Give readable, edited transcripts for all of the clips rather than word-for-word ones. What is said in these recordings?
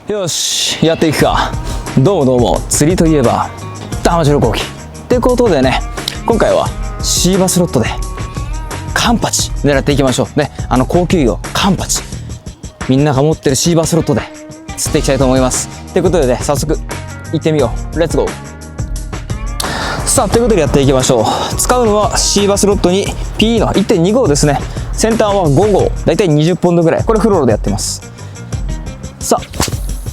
よし、やっていくか。どうもどうも、釣りといえば玉城コウキってことでね、今回はシーバスロットでカンパチ狙っていきましょうね。高級魚カンパチ、みんなが持ってるシーバスロットで釣っていきたいと思います。ということでね、早速行ってみよう。レッツゴー。さあ、ということでやっていきましょう。使うのはシーバスロットに PE の 1.2 号ですね。先端は5号、だいたい20ポンドぐらい。これフロロでやってます。さあ、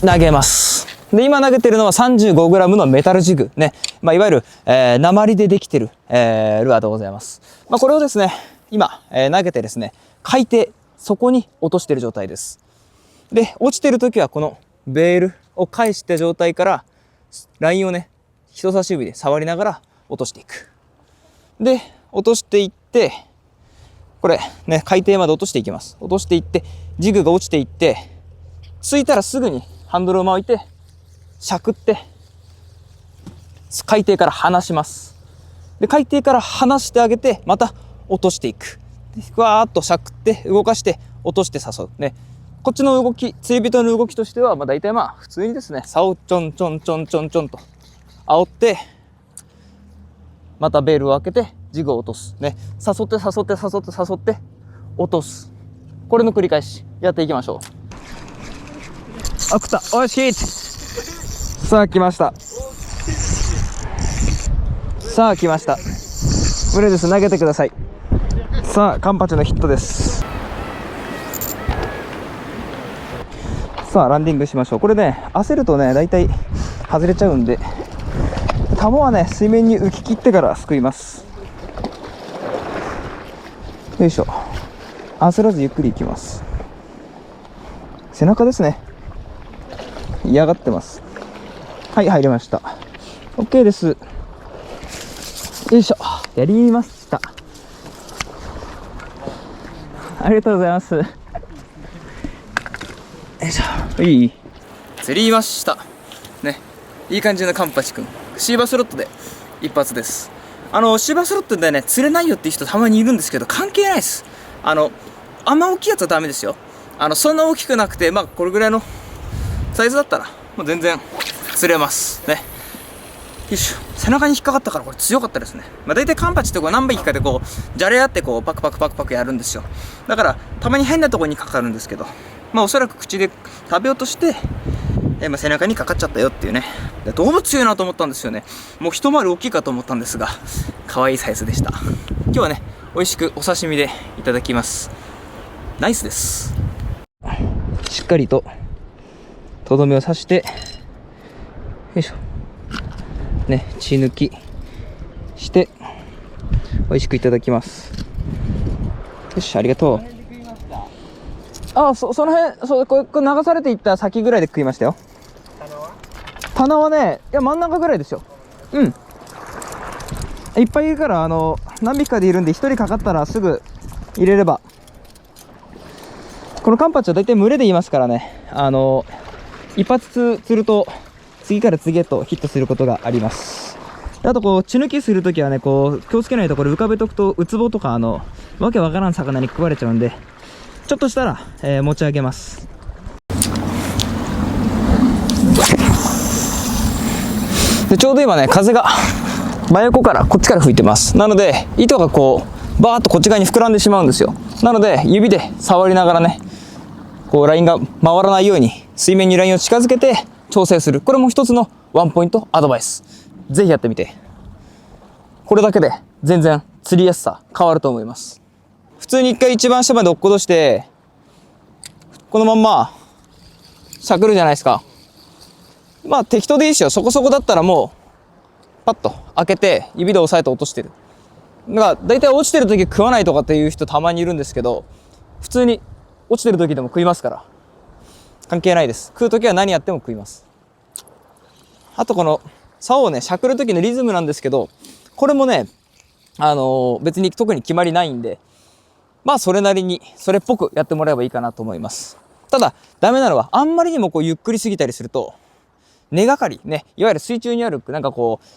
投げます。で、今投げてるのは 35g のメタルジグね。いわゆる、鉛でできてる、ルアーでございます。これをですね、今、投げてですね、海底、そこに落としている状態です。で、落ちてる時はこのベールを返した状態からラインをね、人差し指で触りながら落としていく。で、落としていって、これね、海底まで落としていきます。落としていって、ジグが落ちていって、ついたらすぐにハンドルを巻いて、しゃくって、海底から離します。で、海底から離してあげて、また落としていく。で、ふわーっとしゃくって、動かして、落として誘う。ね。こっちの動き、釣り人の動きとしては、大体普通にですね、竿をちょんちょんちょんちょんちょんと煽って、またベールを開けて、ジグを落とす。ね。誘って誘って誘って誘って、落とす。これの繰り返し、やっていきましょう。あ、食った。おいしい。さあ来ました。さあ来ました。無理です。投げてください。さあカンパチのヒットです。さあランディングしましょう。これね、焦るとね、だいたい外れちゃうんで、球はね、水面に浮き切ってからすくいます。よいしょ。焦らずゆっくりいきます。背中ですね。嫌がってます。はい、入りました。 OK です。よいしょ、やりました。ありがとうございます。よいしょ。いい釣りましたね。いい感じのカンパチくん、シーバスロットで一発です。シーバスロットでね、釣れないよっていう人たまにいるんですけど、関係ないです。あんま大きいやつはダメですよ。そんな大きくなくて、これぐらいのサイズだったらもう全然釣れますね。よいしょ。背中に引っかかったからこれ強かったですね。大体カンパチって何匹かでじゃれ合ってパクパクパクパクやるんですよ。だからたまに変なところにかかるんですけど、おそらく口で食べようとして、背中にかかっちゃったよっていうね。どうも強いなと思ったんですよね。もう一回り大きいかと思ったんですが、可愛いサイズでした。今日はね、美味しくお刺身でいただきます。ナイスです。しっかりととどめを刺して、よいしょね、血抜きして美味しくいただきます。よし、ありがとう。その辺、これ流されていった先ぐらいで食いましたよ。棚はね、いや真ん中ぐらいですよ。うん、いっぱいいるから、何匹かでいるんで、1人かかったらすぐ入れれば。このカンパチは大体群れでいますからね、一発釣ると次から次へとヒットすることがあります。あと血抜きするときはね、気をつけないと、これ浮かべとくとウツボとかわけわからん魚に食われちゃうんで、ちょっとしたら、持ち上げます。で、ちょうど今ね、風が真横からこっちから吹いてます。なので糸がバーッとこっち側に膨らんでしまうんですよ。なので指で触りながらね、ラインが回らないように水面にラインを近づけて調整する。これも一つのワンポイントアドバイス。ぜひやってみて。これだけで全然釣りやすさ変わると思います。普通に一回一番下まで落っことして、このまんましゃくるじゃないですか。適当でいいですよ。そこそこだったらもうパッと開けて指で押さえて落としてる。だいたい落ちてる時食わないとかっていう人たまにいるんですけど、普通に落ちてる時でも食いますから、関係ないです。食う時は何やっても食います。あとこの竿をね、しゃくる時のリズムなんですけど、これもね、別に特に決まりないんで、それなりにそれっぽくやってもらえばいいかなと思います。ただダメなのは、あんまりにもゆっくりすぎたりすると、根がかりね、いわゆる水中にある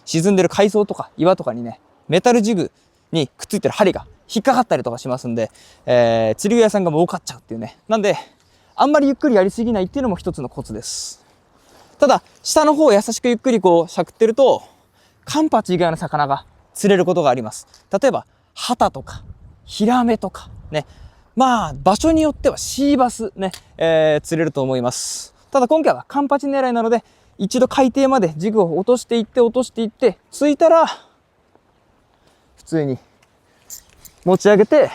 沈んでる海藻とか岩とかにね、メタルジグにくっついてる針が引っかかったりとかしますんで、釣り具屋さんが儲かっちゃうっていうね。なんであんまりゆっくりやりすぎないっていうのも一つのコツです。ただ、下の方を優しくゆっくりこう、しゃくってると、カンパチ以外の魚が釣れることがあります。例えば、ハタとか、ヒラメとか、ね。まあ、場所によってはシーバスね、釣れると思います。ただ今回はカンパチ狙いなので、一度海底までジグを落としていって、着いたら、普通に持ち上げて、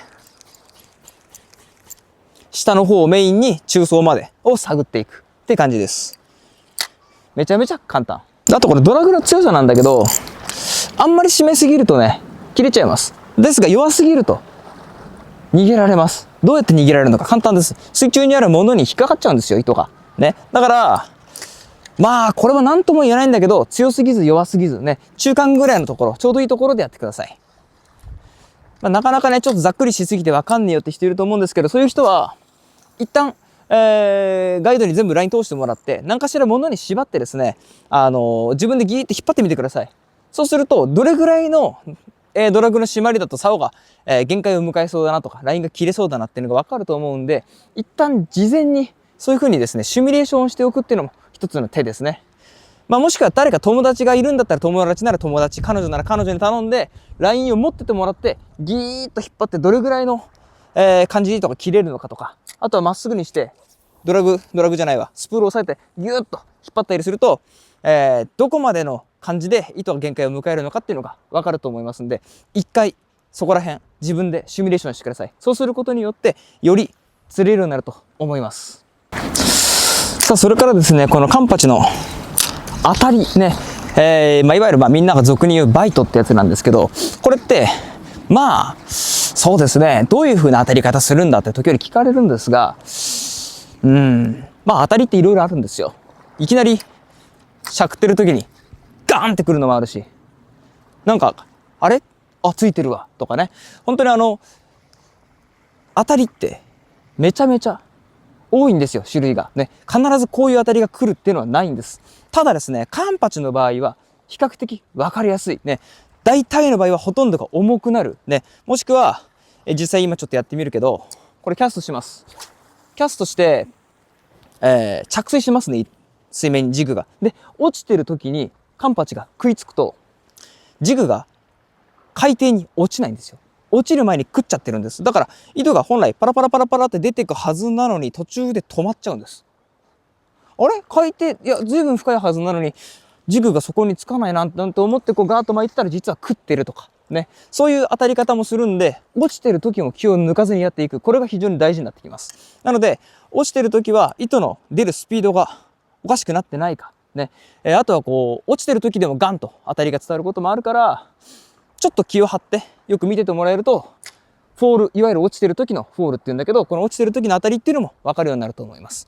下の方をメインに中層までを探っていくって感じです。めちゃめちゃ簡単。あとこれドラグの強さなんだけど、あんまり締めすぎるとね、切れちゃいます。ですが弱すぎると逃げられます。どうやって逃げられるのか簡単です。水中にあるものに引っかかっちゃうんですよ、糸が。ね。だから、まあ、これは何とも言えないんだけど、強すぎず弱すぎずね、中間ぐらいのところ、ちょうどいいところでやってください。まあ、なかなかね、ちょっとざっくりしすぎてわかんねえよって人いると思うんですけど、そういう人は、一旦、ガイドに全部ライン通してもらって、何かしら物に縛ってですね、自分でギーって引っ張ってみてください。そうすると、どれぐらいの、ドラグの締まりだと竿が、限界を迎えそうだなとか、ラインが切れそうだなっていうのがわかると思うんで、一旦事前にそういう風にですね、シミュレーションをしておくっていうのも一つの手ですね。まあもしくは誰か友達がいるんだったら友達なら友達、彼女なら彼女に頼んで、ラインを持っててもらって、ギーッと引っ張ってどれぐらいの、感じで糸が切れるのかとか、あとはまっすぐにして、ドラグじゃないわ、スプールを押さえてギューッと引っ張ったりすると、どこまでの感じで糸が限界を迎えるのかっていうのが分かると思いますんで、一回そこら辺自分でシミュレーションしてください。そうすることによってより釣れるようになると思います。さあそれからですね、このカンパチの当たりね、いわゆるみんなが俗に言うバイトってやつなんですけど、これってそうですね、どういう風な当たり方するんだって時折聞かれるんですが、当たりっていろいろあるんですよ。いきなりしゃくってる時にガーンってくるのもあるし、なんかあれついてるわとかね、本当に当たりってめちゃめちゃ多いんですよ、種類がね。必ずこういう当たりが来るっていうのはないんです。ただですね、カンパチの場合は比較的分かりやすいね。大体の場合はほとんどが重くなるね。もしくは実際今ちょっとやってみるけど、これキャストします。キャストして、着水しますね、水面にジグが。で、落ちてる時にカンパチが食いつくと、ジグが海底に落ちないんですよ。落ちる前に食っちゃってるんです。だから、糸が本来パラパラパラパラって出ていくはずなのに、途中で止まっちゃうんです。あれ海底、随分深いはずなのに、ジグがそこにつかないなんて思ってガーッと巻いてたら実は食ってるとか。ね。そういう当たり方もするんで、落ちてる時も気を抜かずにやっていく。これが非常に大事になってきます。なので、落ちてる時は糸の出るスピードがおかしくなってないか。ね。あとは落ちてる時でもガンと当たりが伝わることもあるから、ちょっと気を張ってよく見ててもらえると、フォール、いわゆる落ちてる時のフォールって言うんだけど、この落ちてる時の当たりっていうのも分かるようになると思います。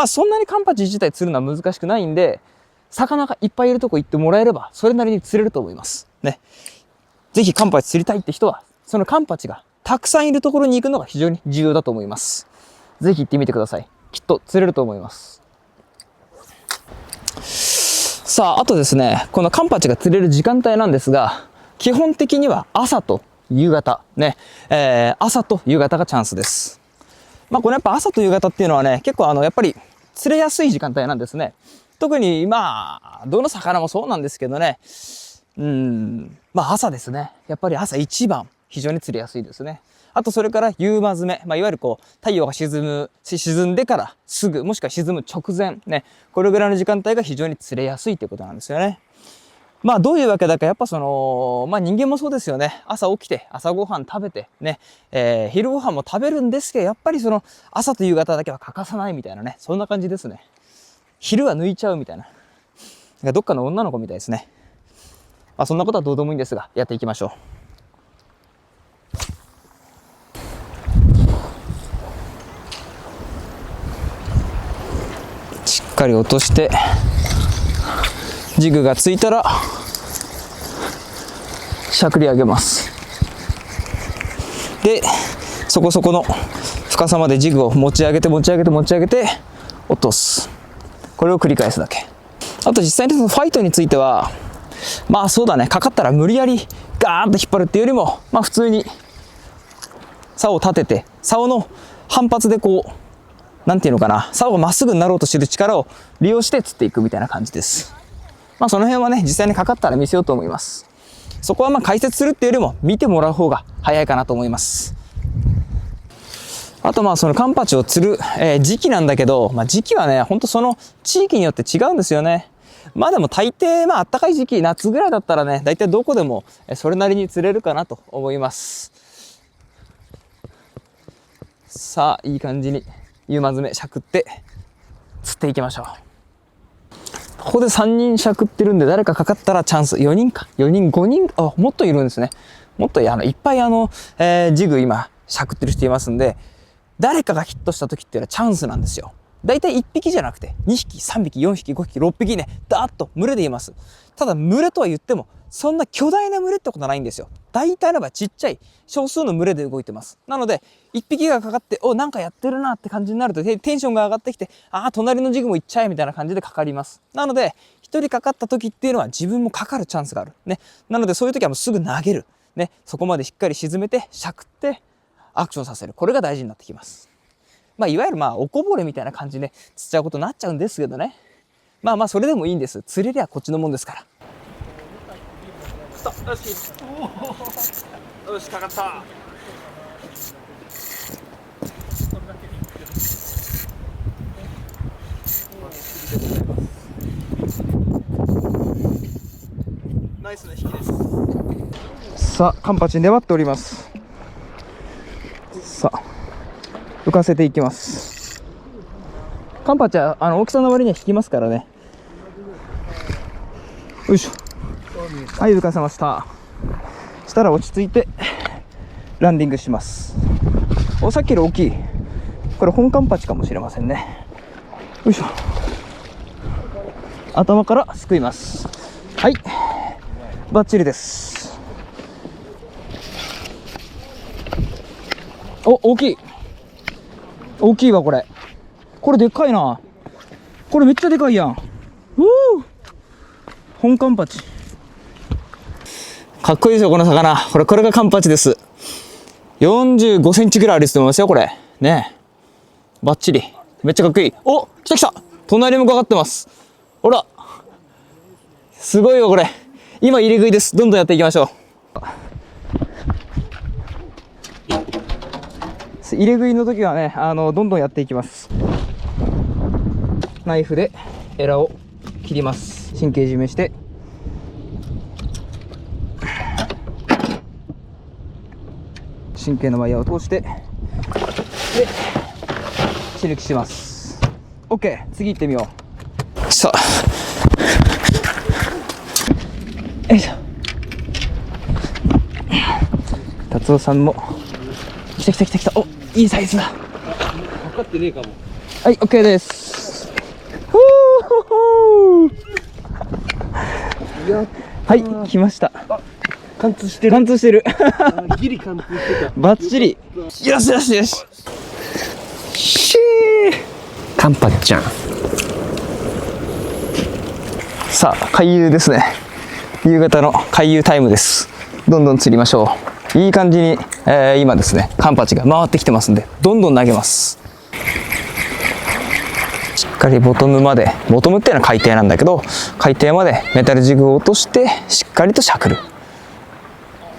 そんなにカンパチ自体釣るのは難しくないんで、魚がいっぱいいるとこ行ってもらえれば、それなりに釣れると思います。ね。ぜひカンパチ釣りたいって人は、そのカンパチがたくさんいるところに行くのが非常に重要だと思います。ぜひ行ってみてください。きっと釣れると思います。さあ、あとですね、このカンパチが釣れる時間帯なんですが、基本的には朝と夕方ね、朝と夕方がチャンスです。これやっぱ朝と夕方っていうのはね、結構やっぱり釣れやすい時間帯なんですね。特にどの魚もそうなんですけどね、朝ですね。やっぱり朝一番非常に釣れやすいですね。あとそれから夕間詰め、いわゆる太陽が沈んでからすぐ、もしくは沈む直前ね、これぐらいの時間帯が非常に釣れやすいということなんですよね。どういうわけだか、やっぱ人間もそうですよね。朝起きて朝ごはん食べてね、昼ごはんも食べるんですけど、やっぱり朝と夕方だけは欠かさないみたいなね、そんな感じですね。昼は抜いちゃうみたいな。どっかの女の子みたいですね。そんなことはどうでもいいんですが、やっていきましょう。しっかり落として、ジグがついたらしゃくり上げます。で、そこそこの深さまでジグを持ち上げて落とす。これを繰り返すだけ。あと実際にそのファイトについては、そうだね、かかったら無理やりガーンと引っ張るっていうよりも、普通に竿を立てて、竿の反発でなんていうのかな、竿がまっすぐになろうとしてる力を利用して釣っていくみたいな感じです。まあその辺はね、実際にかかったら見せようと思います。そこはまあ解説するっていうよりも見てもらう方が早いかなと思います。あとまあそのカンパチを釣る、時期なんだけど、まあ時期はね、ほんとその地域によって違うんですよね。まあでも大抵まあ暖かい時期、夏ぐらいだったらね、大体どこでもそれなりに釣れるかなと思います。さあ、いい感じにユーマ詰めしゃくって釣っていきましょう。ここで3人しゃくってるんで、誰かかかったらチャンス。4人か。4人、5人、あ、もっといるんですね。もっといっぱいジグ今、しゃくってる人いますんで、誰かがヒットした時っていうのはチャンスなんですよ。だいたい1匹じゃなくて、2匹、3匹、4匹、5匹、6匹ね、ダーッと群れでいます。ただ、群れとは言っても、そんな巨大な群れってことはないんですよ。大体の場合ちっちゃい、少数の群れで動いてます。なので、1匹がかかって、お、なんかやってるなって感じになると、テンションが上がってきて、ああ、隣のジグも行っちゃえみたいな感じでかかります。なので、1人かかった時っていうのは自分もかかるチャンスがある。ね。なので、そういう時はもうすぐ投げる。ね。そこまでしっかり沈めて、しゃくって、アクションさせる。これが大事になってきます。まあ、いわゆるおこぼれみたいな感じで釣っちゃうことになっちゃうんですけどね。まあまあ、それでもいいんです。釣れりゃこっちのもんですから。よし、よし、かかった。ナイスな引きです。さあ、カンパチ粘っております。さあ、浮かせていきます。カンパチは大きさの割には引きますからね。よいしょ。はい、浮かせました。したら落ち着いてランディングします。お、さっきより大きい。これ本カンパチかもしれませんね。よいしょ。頭からすくいます。はい、バッチリです。お、大きい。大きいわ、これ。これでっかいな。これめっちゃでかいやん。本カンパチ。かっこいいですよ、この魚。これがカンパチです。45センチぐらいあると思いますよ、これ。ねえ。バッチリ。めっちゃかっこいい。お、来た来た。隣もかかってます。ほら。すごいよ、これ。今入れ食いです。どんどんやっていきましょう。入れ食いの時はね、どんどんやっていきます。ナイフでエラを切ります。神経締めして。神経のワイヤーを通して、で、血抜きします。OK、次行ってみよう。さあ。よいしょ。達夫さんも。来た来た来た来た。お、いいサイズだ。測ってねえかも。はい、OK です。はい、来ました。貫通してる。貫通してる。ギリ貫通してた。バッチリ。よしよしよし。しー。カンパちゃん。さあ、回遊ですね。夕方の回遊タイムです。どんどん釣りましょう。いい感じに、今ですね、カンパチが回ってきてますんで、どんどん投げます。しっかりボトムまで、ボトムっていうのは海底なんだけど、海底までメタルジグを落として、しっかりとしゃくる。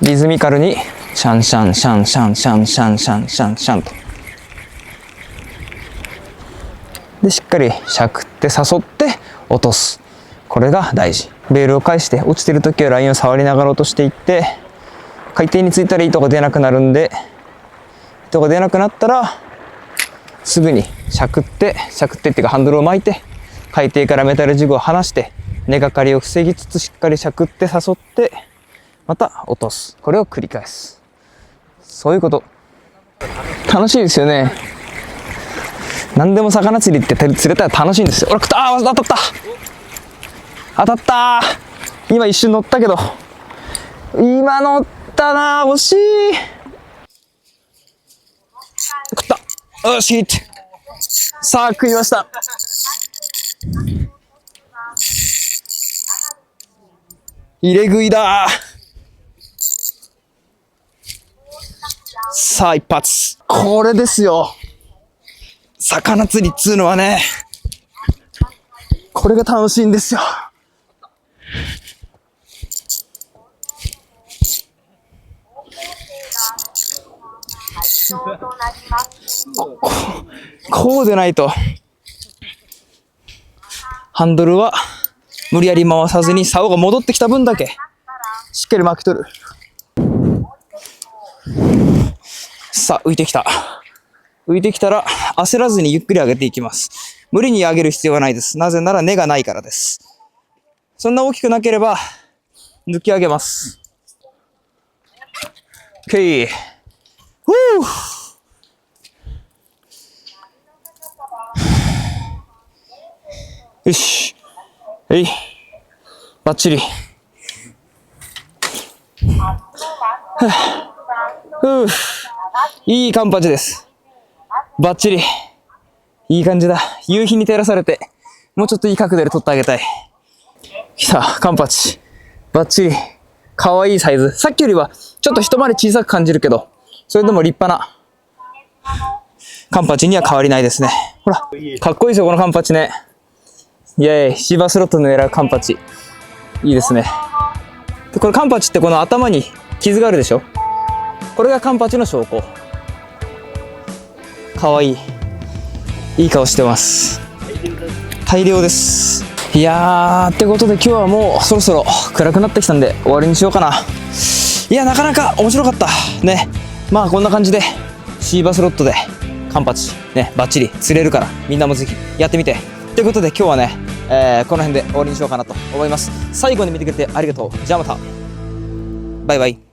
リズミカルに、シャンシャンシャンシャンシャンシャンシャンシャンシャンと。で、しっかりしゃくって誘って落とす。これが大事。ベールを返して落ちてる時はラインを触りながら落としていって、海底についたら糸が出なくなるんで、糸が出なくなったらすぐにしゃくってっていうかハンドルを巻いて、海底からメタルジグを離して根がかりを防ぎつつしっかりしゃくって誘ってまた落とす。これを繰り返す。そういうこと。楽しいですよね。何でも魚釣りって釣れたら楽しいんですよ。ほら、あ、当たった当たった。今一瞬乗ったけど、今乗ったな。惜しい。食った。よし、さあ食いました。入れ食いだ。さあ一発。これですよ。魚釣りっつうのはね、これが楽しいんですよ。こうでないと、ハンドルは無理やり回さずに竿が戻ってきた分だけしっかり巻き取る。さあ、浮いてきた。浮いてきたら焦らずにゆっくり上げていきます。無理に上げる必要はないです。なぜなら根がないからです。そんな大きくなければ抜き上げます。OK。よし。バッチリ。いいカンパチです。バッチリ。いい感じだ。夕日に照らされて、もうちょっといい角度で撮ってあげたい。来た、カンパチ。バッチリ。かわいいサイズ。さっきよりはちょっと一回り小さく感じるけど、それでも立派なカンパチには変わりないですね。ほら、かっこいいですよ、このカンパチね。イェーイ、シーバースロット狙うカンパチ。いいですね。で、これカンパチってこの頭に傷があるでしょ？これがカンパチの証拠。かわいい。いい顔してます。大量です。いやー、ってことで今日はもうそろそろ暗くなってきたんで終わりにしようかな。いや、なかなか面白かった。ね。まあこんな感じでシーバースロットでカンパチね、バッチリ釣れるからみんなもぜひやってみて。ということで今日はね、この辺で終わりにしようかなと思います。最後に見てくれてありがとう。じゃあまた。バイバイ。